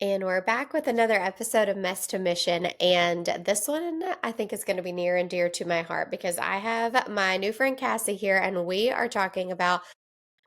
And we're back with another episode of Mess to Mission. And this one I think is going to be near and dear to my heart because I have my new friend Cassie here, and we are talking about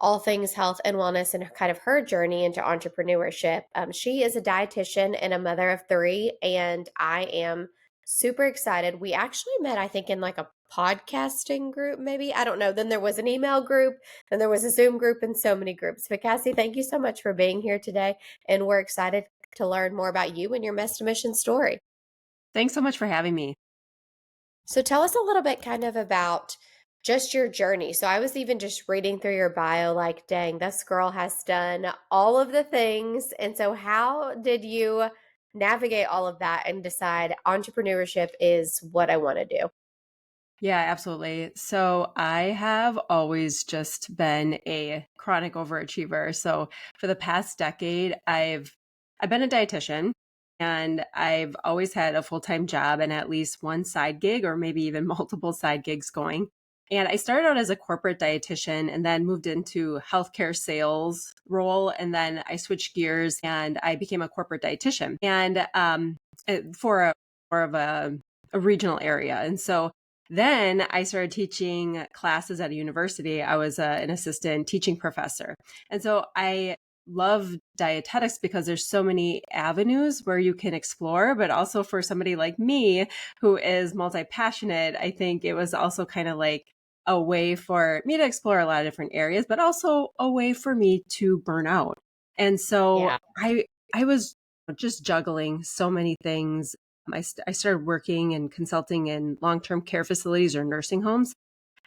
all things health and wellness and kind of her journey into entrepreneurship. She is a dietitian and a mother of three, and I am super excited. We actually met, I think, in like a podcasting group, maybe. I don't know. Then there was an email group, then there was a Zoom group, and so many groups. But Cassie, thank you so much for being here today. And we're excited to learn more about you and your Mess to Mission story. Thanks so much for having me. So tell us a little bit kind of about just your journey. So I was even just reading through your bio, like, dang, this girl has done all of the things. And so how did you navigate all of that and decide entrepreneurship is what I want to do? Yeah, absolutely. So I have always just been a chronic overachiever. So for the past decade, I've been a dietitian and I've always had a full-time job and at least one side gig or maybe even multiple side gigs going. And I started out as a corporate dietitian and then moved into healthcare sales role. And then I switched gears and I became a corporate dietitian and for more of a regional area. And so then I started teaching classes at a university. I was an assistant teaching professor. And so I love dietetics because there's so many avenues where you can explore, but also for somebody like me who is multi-passionate, I think it was also kind of like a way for me to explore a lot of different areas, but also a way for me to burn out. And so Yeah. I was just juggling so many things. I started working and consulting in long-term care facilities or nursing homes.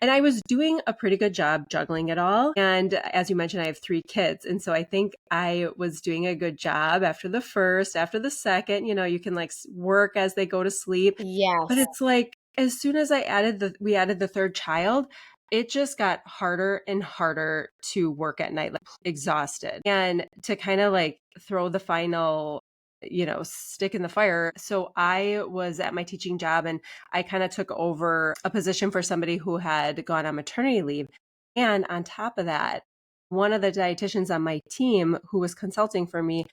And I was doing a pretty good job juggling it all. And as you mentioned, I have three kids. And so I think I was doing a good job after the first, after the second, you can like work as they go to sleep. But Yes. it's like, as soon as we added the third child, it just got harder and harder to work at night, like exhausted and to kind of like throw the final stick in the fire. So I was at my teaching job and I kind of took over a position for somebody who had gone on maternity leave. And on top of that, one of the dietitians on my team who was consulting for me,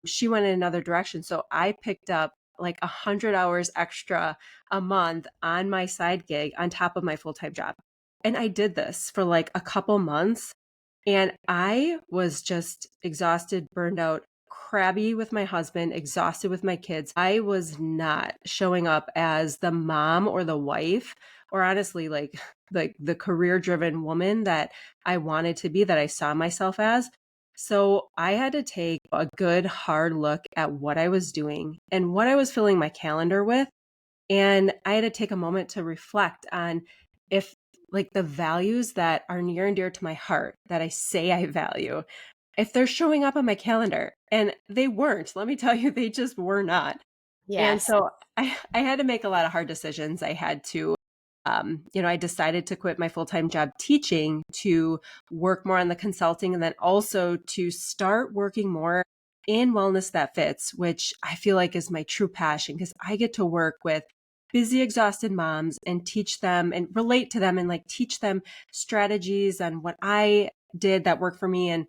she went in another direction. So I picked up like 100 hours extra a month on my side gig on top of my full-time job. And I did this for like a couple months and I was just exhausted, burned out, crabby with my husband, exhausted with my kids. I was not showing up as the mom or the wife, or honestly, like the career-driven woman that I wanted to be, that I saw myself as. So I had to take a good hard look at what I was doing and what I was filling my calendar with. And I had to take a moment to reflect on if like the values that are near and dear to my heart that I say I value, if they're showing up on my calendar. And they weren't, let me tell you, they just were not. And Yes. so I had to make a lot of hard decisions. I had to, I decided to quit my full-time job teaching to work more on the consulting and then also to start working more in Wellness That Fits, which I feel like is my true passion because I get to work with busy, exhausted moms and teach them and relate to them and like teach them strategies on what I did that worked for me and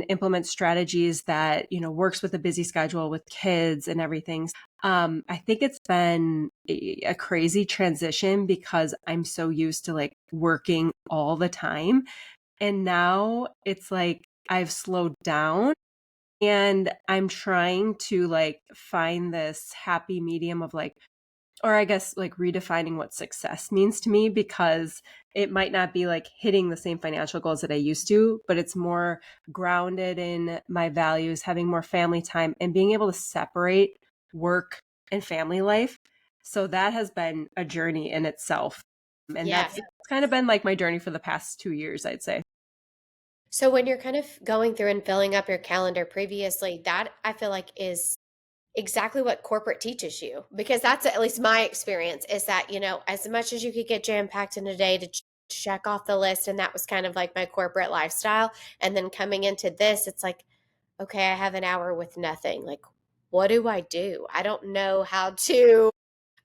implement strategies that, works with a busy schedule with kids and everything. I think it's been a crazy transition because I'm so used to like working all the time. And now it's like I've slowed down and I'm trying to like find this happy medium of like, or I guess like redefining what success means to me because it might not be like hitting the same financial goals that I used to, but it's more grounded in my values, having more family time and being able to separate work and family life. So that has been a journey in itself. And Yes. that's kind of been like my journey for the past 2 years, I'd say. So when you're kind of going through and filling up your calendar previously, that I feel like is exactly what corporate teaches you, because that's at least my experience is that, as much as you could get jam packed in a day to check off the list, and that was kind of like my corporate lifestyle. And then coming into this, it's like, okay, I have an hour with nothing. Like, what do? I don't know how to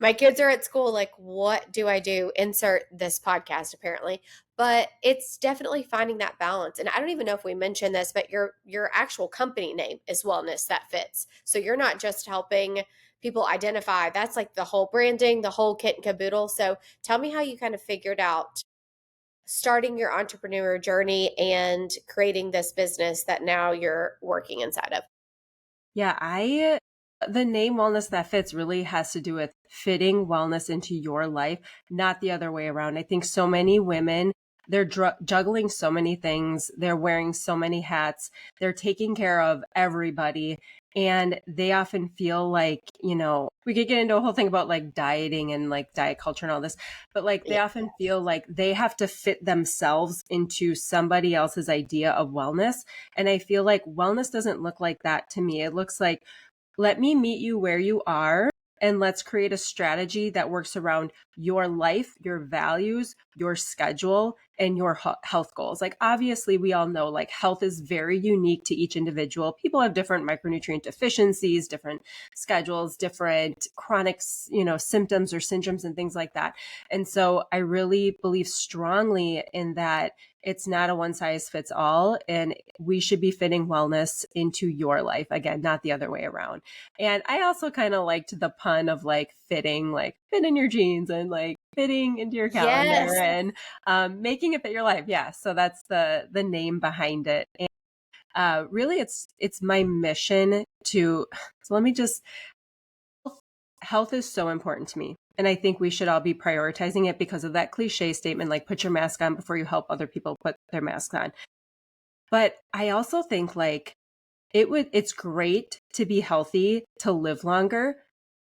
My kids are at school, like, what do I do? Insert this podcast, apparently. But it's definitely finding that balance. And I don't even know if we mentioned this, but your actual company name is Wellness That Fits. So you're not just helping people identify, that's like the whole branding, the whole kit and caboodle. So tell me how you kind of figured out starting your entrepreneur journey and creating this business that now you're working inside of. Yeah, the name Wellness That Fits really has to do with fitting wellness into your life, not the other way around. I think so many women, they're juggling so many things, they're wearing so many hats, they're taking care of everybody. And they often feel like, we could get into a whole thing about like dieting and like diet culture and all this, but like they Yeah. often feel like they have to fit themselves into somebody else's idea of wellness. And I feel like wellness doesn't look like that to me. It looks like, let me meet you where you are, and let's create a strategy that works around your life, your values, your schedule, and your health goals. Like, obviously, we all know like health is very unique to each individual. People have different micronutrient deficiencies, different schedules, different chronic, symptoms or syndromes and things like that. And so I really believe strongly in that it's not a one size fits all, and we should be fitting wellness into your life. Again, not the other way around. And I also kind of liked the pun of like fitting, like fit in your jeans and like fitting into your calendar Yes. and making it fit your life. Yeah. So that's the name behind it. And really it's my mission to, so let me just, health is so important to me. And I think we should all be prioritizing it because of that cliche statement, like put your mask on before you help other people put their masks on. But I also think like it's great to be healthy, to live longer.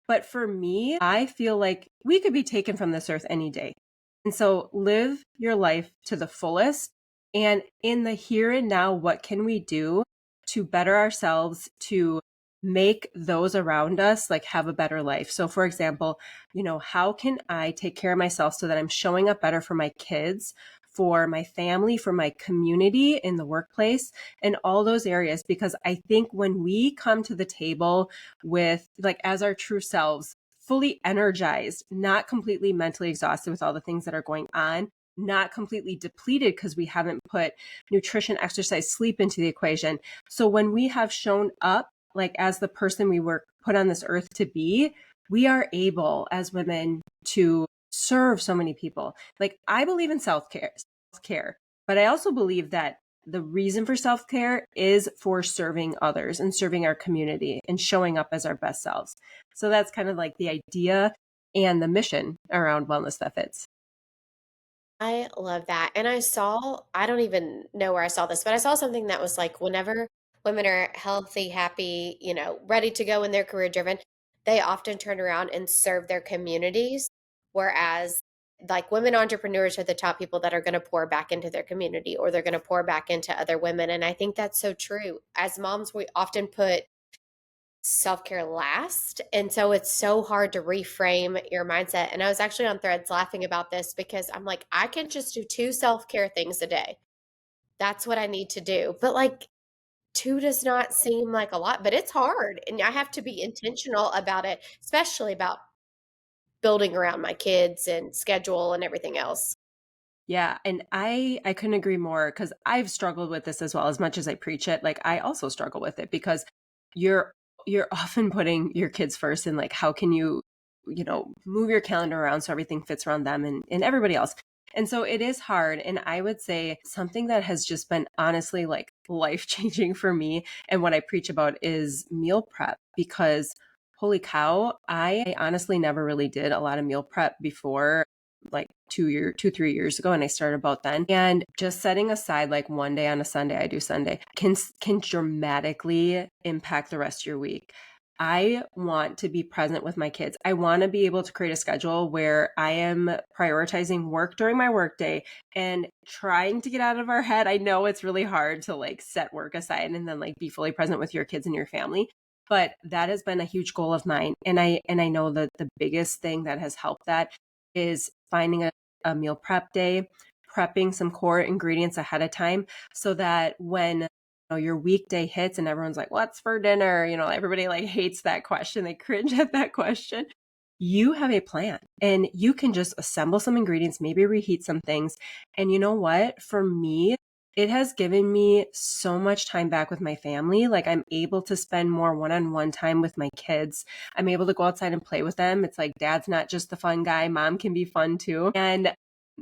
But for me, I feel like we could be taken from this earth any day. And so live your life to the fullest. And in the here and now, what can we do to better ourselves, to make those around us like have a better life? So for example, how can I take care of myself so that I'm showing up better for my kids, for my family, for my community in the workplace, and all those areas? Because I think when we come to the table with like as our true selves, fully energized, not completely mentally exhausted with all the things that are going on, not completely depleted because we haven't put nutrition, exercise, sleep into the equation. So when we have shown up like as the person we were put on this earth to be, we are able as women to serve so many people. Like I believe in self-care, but I also believe that the reason for self-care is for serving others and serving our community and showing up as our best selves. So that's kind of like the idea and the mission around Wellness That Fits. I love that. And I don't even know where I saw this, but I saw something that was like whenever women are healthy, happy, ready to go in their career driven, they often turn around and serve their communities. Whereas like women entrepreneurs are the top people that are going to pour back into their community or they're going to pour back into other women. And I think that's so true. As moms, we often put self-care last. And so it's so hard to reframe your mindset. And I was actually on Threads laughing about this because I'm like, I can just do two self-care things a day. That's what I need to do. But like two does not seem like a lot, but it's hard. And I have to be intentional about it, especially about building around my kids and schedule and everything else. Yeah, and I couldn't agree more because I've struggled with this as well. As much as I preach it, like I also struggle with it because you're you're often putting your kids first, and like how can you move your calendar around so everything fits around them and everybody else. And so it is hard. And I would say something that has just been honestly like life changing for me and what I preach about is meal prep, because holy cow, I honestly never really did a lot of meal prep before, like 3 years ago, and I started about then. And just setting aside like one day on a Sunday, I do Sunday, can dramatically impact the rest of your week. I want to be present with my kids. I want to be able to create a schedule where I am prioritizing work during my workday and trying to get out of our head. I know it's really hard to like set work aside and then like be fully present with your kids and your family, but that has been a huge goal of mine. And I know that the biggest thing that has helped that is finding a meal prep day, prepping some core ingredients ahead of time so that when your weekday hits and everyone's like, what's for dinner? Everybody like hates that question. They cringe at that question. you have a plan and you can just assemble some ingredients, maybe reheat some things. And you know what? For me, it has given me so much time back with my family. Like I'm able to spend more one-on-one time with my kids. I'm able to go outside and play with them. It's like dad's not just the fun guy, mom can be fun too. And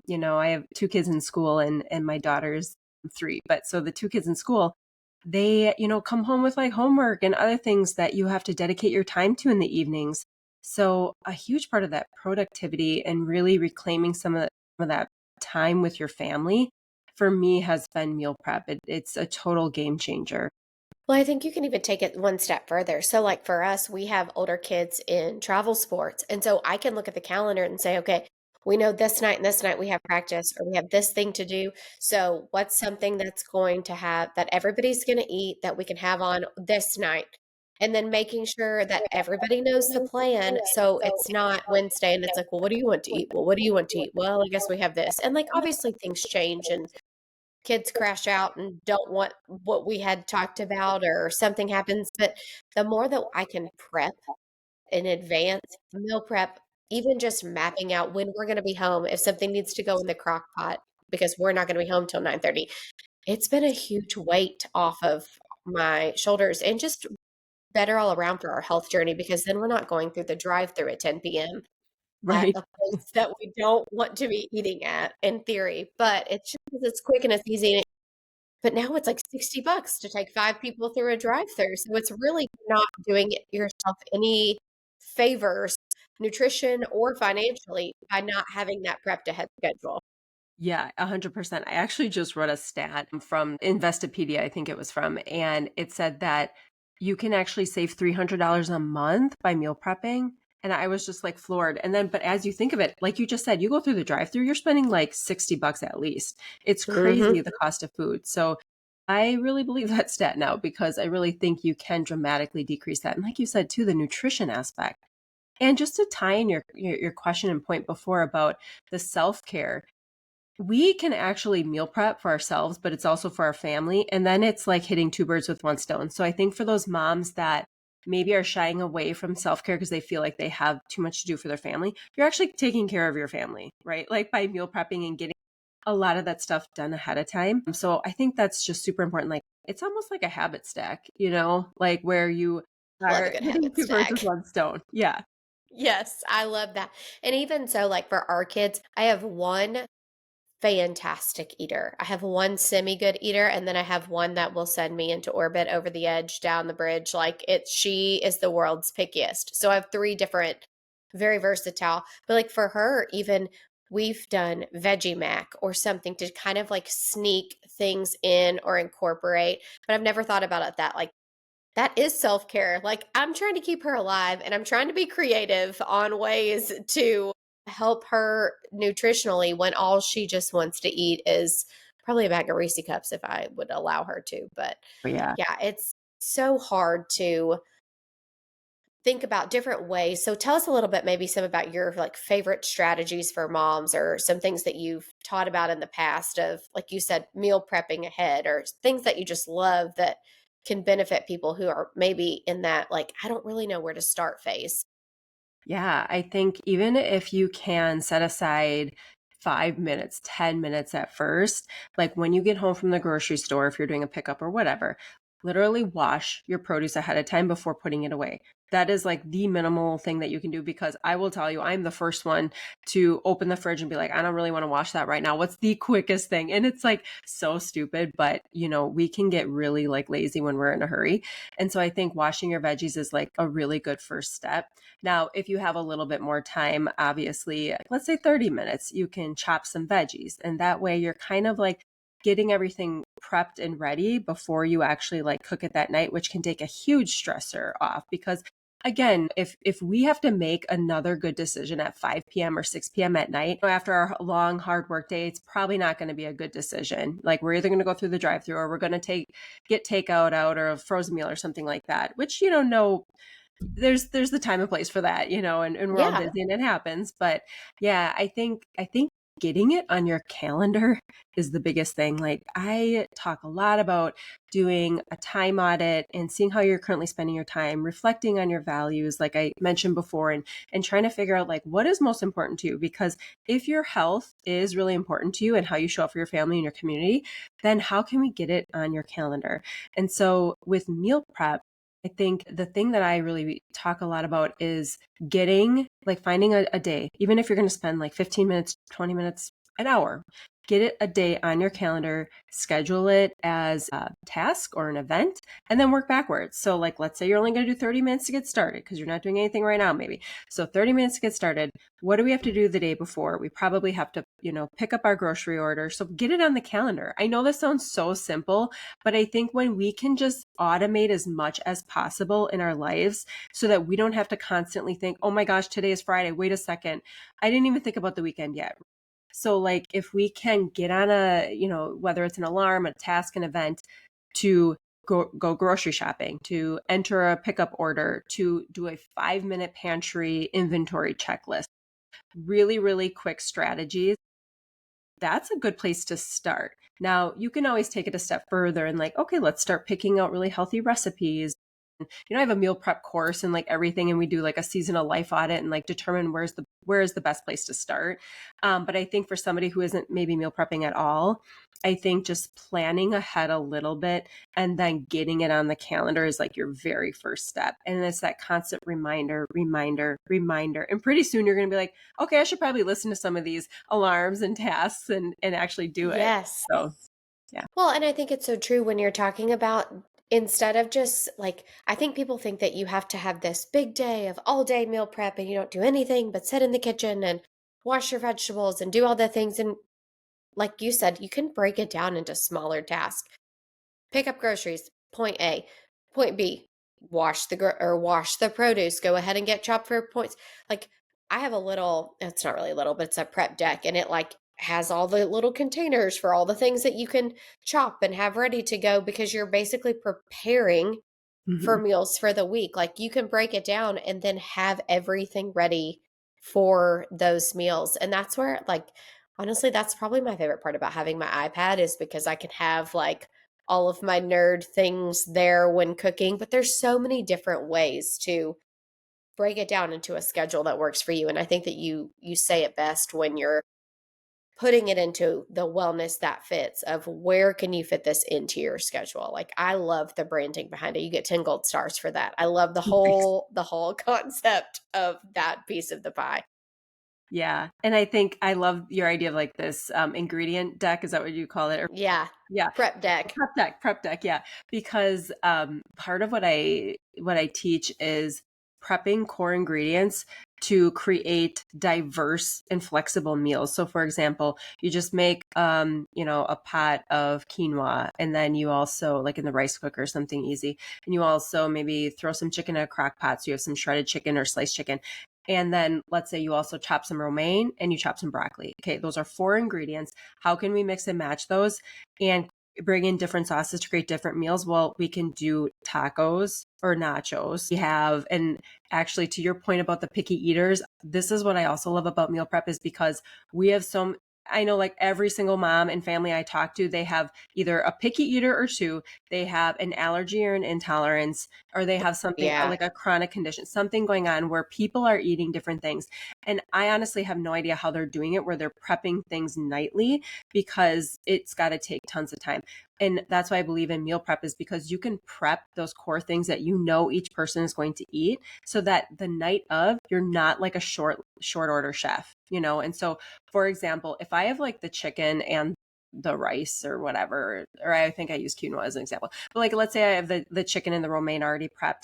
I have two kids in school and my daughter's three. But so the two kids in school, they, come home with like homework and other things that you have to dedicate your time to in the evenings. So a huge part of that productivity and really reclaiming some of that time with your family for me has been meal prep. It's a total game changer. Well, I think you can even take it one step further. So, like for us, we have older kids in travel sports. And so I can look at the calendar and say, okay, we know this night and this night we have practice or we have this thing to do. So, what's something that's going to have that everybody's going to eat that we can have on this night? And then making sure that everybody knows the plan. So it's not Wednesday and it's like, well, what do you want to eat? Well, what do you want to eat? Well, I guess we have this. And like, obviously, things change and kids crash out and don't want what we had talked about or something happens. But the more that I can prep in advance, meal prep, even just mapping out when we're going to be home, if something needs to go in the crock pot because we're not going to be home till 9:30, it's been a huge weight off of my shoulders and just better all around for our health journey because then we're not going through the drive-through at 10 p.m. at Right. a place that we don't want to be eating at in theory, but it's just it's quick and it's easy. But now it's like $60 to take 5 people through a drive-through, so it's really not doing yourself any favors, nutrition or financially, by not having that prepped ahead schedule. Yeah, 100%. I actually just read a stat from Investopedia, I think it was from, and it said that you can actually save $300 a month by meal prepping. And I was just like floored. And then, but as you think of it, like you just said, you go through the drive through, you're spending like $60 at least. It's Mhm. crazy the cost of food. So I really believe that stat now because I really think you can dramatically decrease that. And like you said, too, the nutrition aspect. And just to tie in your question and point before about the self care, we can actually meal prep for ourselves, but it's also for our family. And then it's like hitting two birds with one stone. So I think for those moms that maybe are shying away from self care because they feel like they have too much to do for their family, you're actually taking care of your family, right? Like by meal prepping and getting a lot of that stuff done ahead of time. So I think that's just super important. Like it's almost like a habit stack, like where you Love a are good hitting habit two birds with stack. one stone. Yeah. Yes, I love that. And even so, like for our kids, I have one fantastic eater. I have one semi-good eater, and then I have one that will send me into orbit over the edge, down the bridge. Like she is the world's pickiest. So I have three different, very versatile. But like for her, even we've done Veggie Mac or something to kind of like sneak things in or incorporate. But I've never thought about it that like that is self-care. Like, I'm trying to keep her alive and I'm trying to be creative on ways to help her nutritionally when all she just wants to eat is probably a bag of Reese cups if I would allow her to. But Oh, yeah. yeah, it's so hard to think about different ways. So tell us a little bit, maybe some about your like favorite strategies for moms or some things that you've taught about in the past of, like you said, meal prepping ahead or things that you just love that can benefit people who are maybe in that, like, I don't really know where to start phase. Yeah, I think even if you can set aside 5 minutes, 10 minutes at first, like when you get home from the grocery store, if you're doing a pickup or whatever, literally wash your produce ahead of time before putting it away. That is like the minimal thing that you can do because I will tell you, I'm the first one to open the fridge and be like, I don't really want to wash that right now. What's the quickest thing? And it's like so stupid, but we can get really like lazy when we're in a hurry. And so I think washing your veggies is like a really good first step. Now, if you have a little bit more time, obviously, let's say 30 minutes, you can chop some veggies. And that way you're kind of like getting everything prepped and ready before you actually like cook it that night, which can take a huge stressor off because again, if we have to make another good decision at 5 p.m. or 6 p.m. at night after our long hard work day, it's probably not going to be a good decision. Like we're either going to go through the drive-through or we're going to get takeout out or a frozen meal or something like that, which no, there's the time and place for that, and we're all Yeah. busy and it happens. But yeah, I think getting it on your calendar is the biggest thing. Like, I talk a lot about doing a time audit and seeing how you're currently spending your time, reflecting on your values, like I mentioned before, and trying to figure out like what is most important to you. Because if your health is really important to you and how you show up for your family and your community, then how can we get it on your calendar? And so with meal prep, I think the thing that I really talk a lot about is getting, like, finding a day, even if you're going to spend like 15 minutes, 20 minutes, an hour, get it a day on your calendar, schedule it as a task or an event, and then work backwards. So, like, let's say you're only going to do 30 minutes to get started because you're not doing anything right now, maybe. So, 30 minutes to get started. What do we have to do the day before? We probably have to, pick up our grocery order. So, get it on the calendar. I know this sounds so simple, but I think when we can just automate as much as possible in our lives so that we don't have to constantly think, oh my gosh, today is Friday. Wait a second. I didn't even think about the weekend yet. So, like, if we can get on whether it's an alarm, a task, an event, to go grocery shopping, to enter a pickup order, to do a 5-minute pantry inventory checklist, really, really quick strategies, that's a good place to start. Now, you can always take it a step further and, like, okay, let's start picking out really healthy recipes. I have a meal prep course and like everything, and we do like a seasonal life audit and like determine where is the best place to start. But I think for somebody who isn't maybe meal prepping at all, I think just planning ahead a little bit and then getting it on the calendar is like your very first step. And it's that constant reminder, reminder, reminder. And pretty soon you're going to be like, okay, I should probably listen to some of these alarms and tasks and actually do it. Yes. So, yeah. Well, and I think it's so true when you're talking about, instead of just like, I think people think that you have to have this big day of all day meal prep and you don't do anything but sit in the kitchen and wash your vegetables and do all the things. And like you said, you can break it down into smaller tasks. Pick up groceries, point A. Point B, wash the produce. Go ahead and get chopped for points. Like, I have a little, it's not really little, but it's a prep deck, and it like has all the little containers for all the things that you can chop and have ready to go, because you're basically preparing for Mhm. meals for the week. Like, you can break it down and then have everything ready for those meals. And that's where, like, honestly, that's probably my favorite part about having my iPad, is because I can have like all of my nerd things there when cooking. But there's so many different ways to break it down into a schedule that works for you. And I think that you say it best when you're putting it into the wellness that fits, of where can you fit this into your schedule. Like, I love the branding behind it. You get 10 gold stars for that. I love the Nice. whole concept of that piece of the pie. Yeah. And I think I love your idea of like this ingredient deck. Is that what you call it? Or, Yeah. yeah. Prep deck. Prep deck. Yeah. Because part of what I teach is prepping core ingredients to create diverse and flexible meals. So for example, you just make a pot of quinoa, and then you also, like in the rice cooker, something easy. And you also maybe throw some chicken in a crock pot. So you have some shredded chicken or sliced chicken. And then let's say you also chop some romaine and you chop some broccoli. Okay, those are 4 ingredients. How can we mix and match those and bring in different sauces to create different meals? Well, we can do tacos or nachos. We have, and actually to your point about the picky eaters, this is what I also love about meal prep, is because we have some, I know like every single mom and family I talk to, they have either a picky eater or two, they have an allergy or an intolerance, or they have something Yeah. like a chronic condition, something going on where people are eating different things. And I honestly have no idea how they're doing it, where they're prepping things nightly, because it's got to take tons of time. And that's why I believe in meal prep, is because you can prep those core things that each person is going to eat, so that the night of, you're not like a short order chef, And so, for example, if I have like the chicken and the rice or whatever, or I think I use quinoa as an example, but like let's say I have the chicken and the romaine already prepped,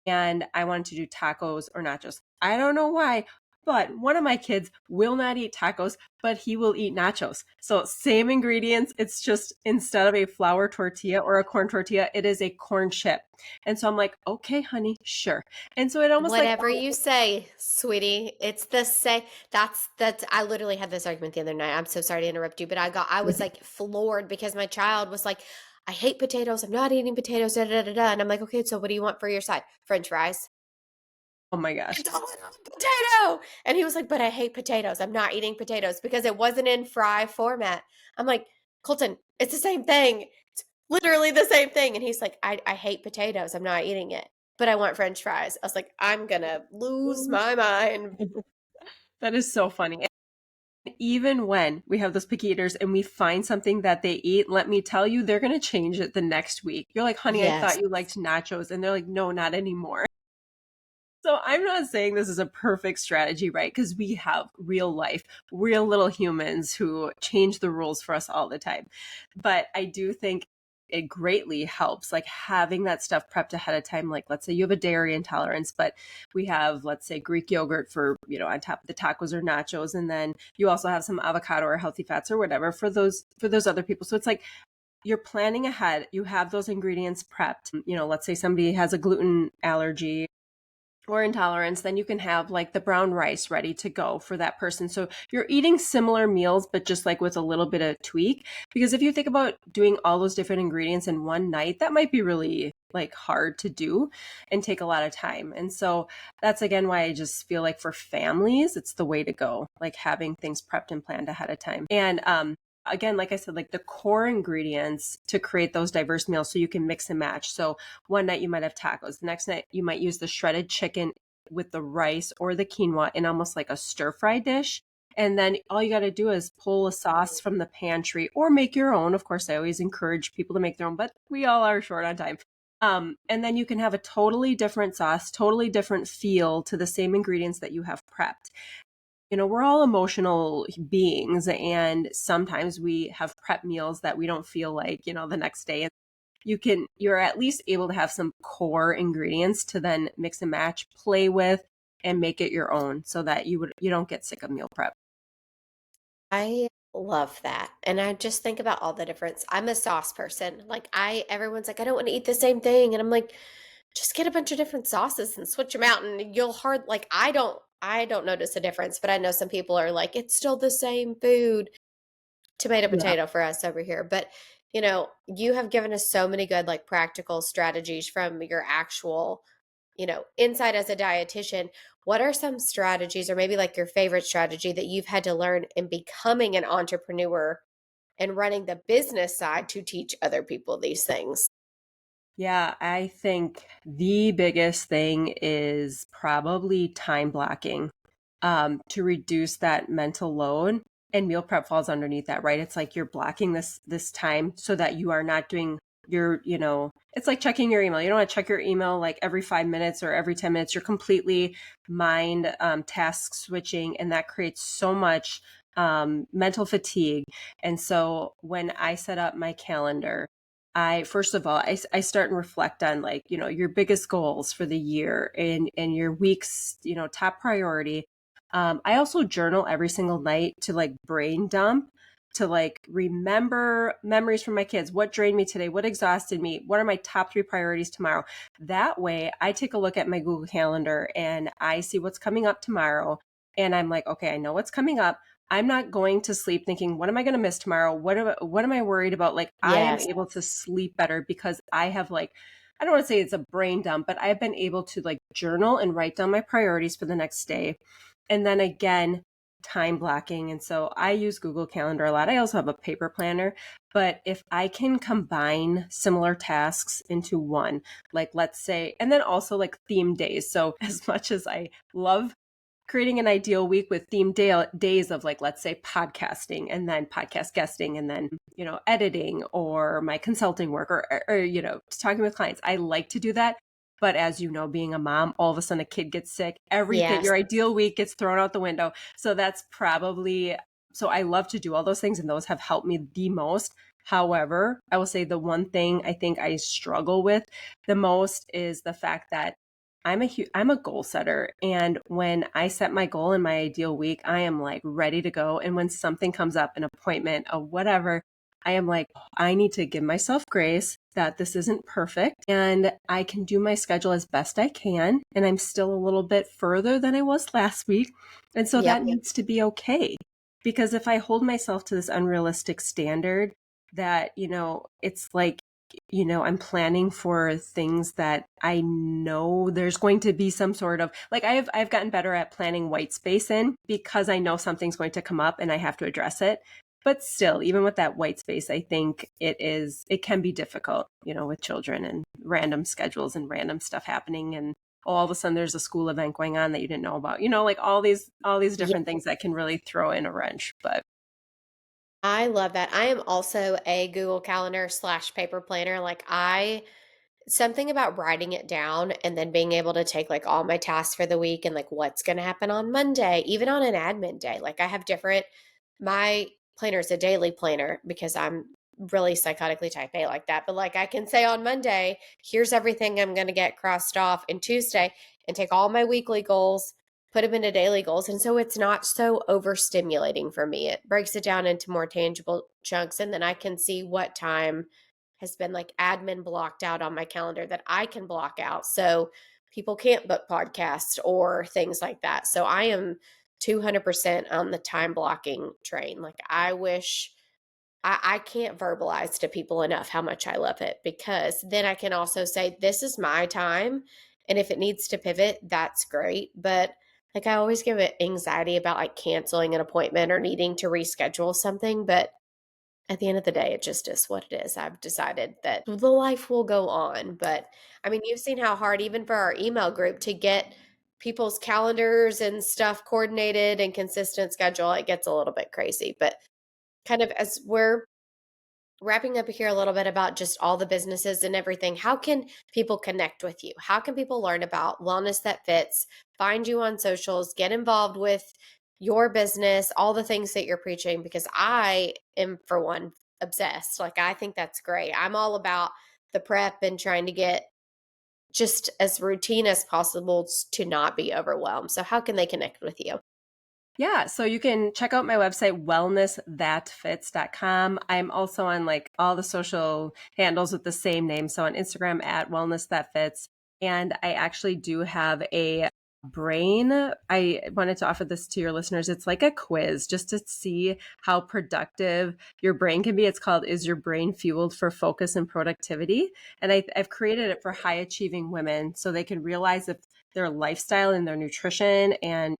and I wanted to do tacos or nachos. I don't know why, but one of my kids will not eat tacos, but he will eat nachos. So same ingredients. It's just, instead of a flour tortilla or a corn tortilla, it is a corn chip. And so I'm like, okay, honey, sure. And so it almost like, Whatever you say, sweetie. It's the same. That's I literally had this argument the other night. I'm so sorry to interrupt you, but I was like floored, because my child was like, I hate potatoes. I'm not eating potatoes, da da da da. And I'm like, okay, so what do you want for your side? French fries. Oh my gosh. It's all in a potato. And he was like, but I hate potatoes. I'm not eating potatoes because it wasn't in fry format. I'm like, Colton, it's the same thing. It's literally the same thing. And he's like, I hate potatoes. I'm not eating it, but I want French fries. I was like, I'm going to lose my mind. That is so funny. Even when we have those picky eaters and we find something that they eat, let me tell you, they're going to change it the next week. You're like, honey, I thought Yes. you liked nachos. And they're like, no, not anymore. So I'm not saying this is a perfect strategy, right? Because we have real life, real little humans who change the rules for us all the time. But I do think it greatly helps, like having that stuff prepped ahead of time. Like, let's say you have a dairy intolerance, but we have, let's say, Greek yogurt for, on top of the tacos or nachos. And then you also have some avocado or healthy fats or whatever for those other people. So it's like, you're planning ahead, you have those ingredients prepped. Let's say somebody has a gluten allergy or intolerance, then you can have like the brown rice ready to go for that person. So you're eating similar meals, but just like with a little bit of tweak. Because if you think about doing all those different ingredients in one night, that might be really like hard to do and take a lot of time. And so that's again why I just feel like for families, it's the way to go, like having things prepped and planned ahead of time. And again, like I said, like the core ingredients to create those diverse meals so you can mix and match. So one night you might have tacos. The next night you might use the shredded chicken with the rice or the quinoa in almost like a stir fry dish. And then all you got to do is pull a sauce from the pantry or make your own. Of course, I always encourage people to make their own, but we all are short on time. And then you can have a totally different sauce, totally different feel to the same ingredients that you have prepped. We're all emotional beings, and sometimes we have prep meals that we don't feel like, the next day. And you're at least able to have some core ingredients to then mix and match, play with, and make it your own so that you don't get sick of meal prep. I love that. And I just think about all the difference. I'm a sauce person. Like everyone's like, I don't want to eat the same thing. And I'm like, just get a bunch of different sauces and switch them out. And you'll like, I don't notice a difference, but I know some people are like, it's still the same food. Tomato, Yeah. potato for us over here. But, you have given us so many good, like practical strategies from your actual, insight as a dietitian. What are some strategies or maybe like your favorite strategy that you've had to learn in becoming an entrepreneur and running the business side to teach other people these things? Yeah, I think the biggest thing is probably time blocking, to reduce that mental load. And meal prep falls underneath that, right? It's like you're blocking this time so that you are not doing it's like checking your email. You don't want to check your email like every 5 minutes or every 10 minutes. You're completely mind task switching, and that creates so much mental fatigue. And so when I set up my calendar, I first of all, I start and reflect on like, your biggest goals for the year and your week's, top priority. I also journal every single night to like brain dump, to like remember memories from my kids. What drained me today? What exhausted me? What are my top 3 priorities tomorrow? That way I take a look at my Google Calendar and I see what's coming up tomorrow. And I'm like, okay, I know what's coming up. I'm not going to sleep thinking, what am I going to miss tomorrow? What am I worried about? Like I am Yes. able to sleep better because I have like, I don't want to say it's a brain dump, but I've been able to like journal and write down my priorities for the next day. And then again, time blocking. And so I use Google Calendar a lot. I also have a paper planner, but if I can combine similar tasks into one, like let's say, and then also like theme days. So as much as I love creating an ideal week with themed days of like, let's say podcasting and then podcast guesting and then, editing or my consulting work or talking with clients. I like to do that. But as you know, being a mom, all of a sudden a kid gets sick, everything, Yes. your ideal week gets thrown out the window. So that's probably, so I love to do all those things and those have helped me the most. However, I will say the one thing I think I struggle with the most is the fact that I'm a goal setter, and when I set my goal in my ideal week, I am like ready to go. And when something comes up, an appointment, a whatever, I am like, I need to give myself grace that this isn't perfect, and I can do my schedule as best I can. And I'm still a little bit further than I was last week, and so that Yep. needs to be okay. Because if I hold myself to this unrealistic standard, that it's like I'm planning for things that I know there's going to be some sort of like I've gotten better at planning white space in because I know something's going to come up and I have to address it. But still, even with that white space, I think it can be difficult, with children and random schedules and random stuff happening and all of a sudden there's a school event going on that you didn't know about, like all these Yeah, different things that can really throw in a wrench. But I love that. I am also a Google Calendar slash paper planner. Like something about writing it down and then being able to take like all my tasks for the week and like what's going to happen on Monday, even on an admin day. Like I have my planner is a daily planner because I'm really psychotically type A like that. But like I can say on Monday, here's everything I'm going to get crossed off, and Tuesday, and take all my weekly goals, put them into daily goals. And so it's not so overstimulating for me. It breaks it down into more tangible chunks. And then I can see what time has been like admin blocked out on my calendar that I can block out. So people can't book podcasts or things like that. So I am 200% on the time blocking train. Like I wish I can't verbalize to people enough how much I love it, because then I can also say, this is my time. And if it needs to pivot, that's great. But like I always give it anxiety about like canceling an appointment or needing to reschedule something. But at the end of the day, it just is what it is. I've decided that the life will go on. But I mean, you've seen how hard, even for our email group, to get people's calendars and stuff coordinated and consistent schedule. It gets a little bit crazy. But kind of as we're wrapping up here a little bit about just all the businesses and everything, how can people connect with you? How can people learn about Wellness That Fits, find you on socials, get involved with your business, all the things that you're preaching? Because I am, for one, obsessed. Like, I think that's great. I'm all about the prep and trying to get just as routine as possible to not be overwhelmed. So, how can they connect with you? yeah, so you can check out my website, wellnessthatfits.com. I'm also on like all the social handles with the same name. So on Instagram at wellnessthatfits. And I actually do have a brain. I wanted to offer this to your listeners. It's like a quiz just to see how productive your brain can be. It's called Is Your Brain Fueled for Focus and Productivity? And I've created it for high achieving women so they can realize if their lifestyle and their nutrition and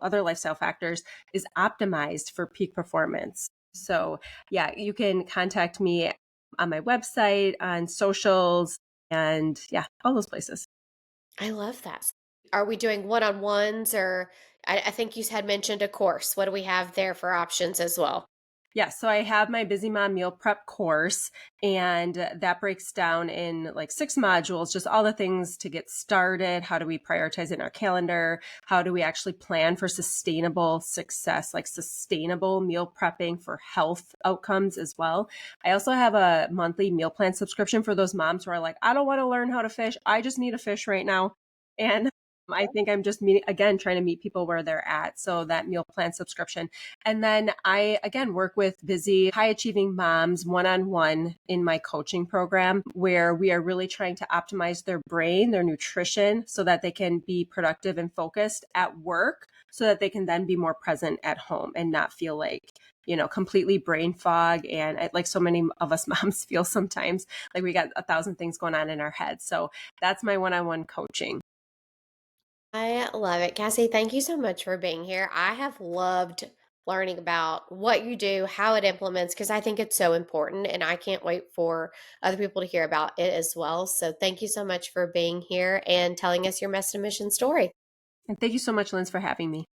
other lifestyle factors is optimized for peak performance. So, yeah, you can contact me on my website, on socials, and yeah, all those places. I love that. Are we doing one-on-ones, or I think you had mentioned a course. What do we have there for options as well? Yeah, so I have my Busy Mom Meal Prep course, and that breaks down in like 6 modules, just all the things to get started. How do we prioritize in our calendar? How do we actually plan for sustainable success, like sustainable meal prepping for health outcomes as well? I also have a monthly meal plan subscription for those moms who are like, I don't want to learn how to fish. I just need a fish right now. And I think I'm just trying to meet people where they're at. So that meal plan subscription. And then I, again, work with busy, high achieving moms one on one in my coaching program, where we are really trying to optimize their brain, their nutrition, so that they can be productive and focused at work, so that they can then be more present at home and not feel like, completely brain fog. And like so many of us moms feel sometimes like we got 1,000 things going on in our head. So that's my one on one coaching. I love it. Cassie, thank you so much for being here. I have loved learning about what you do, how it implements, because I think it's so important, and I can't wait for other people to hear about it as well. So thank you so much for being here and telling us your mess to mission story. And thank you so much, Linz, for having me.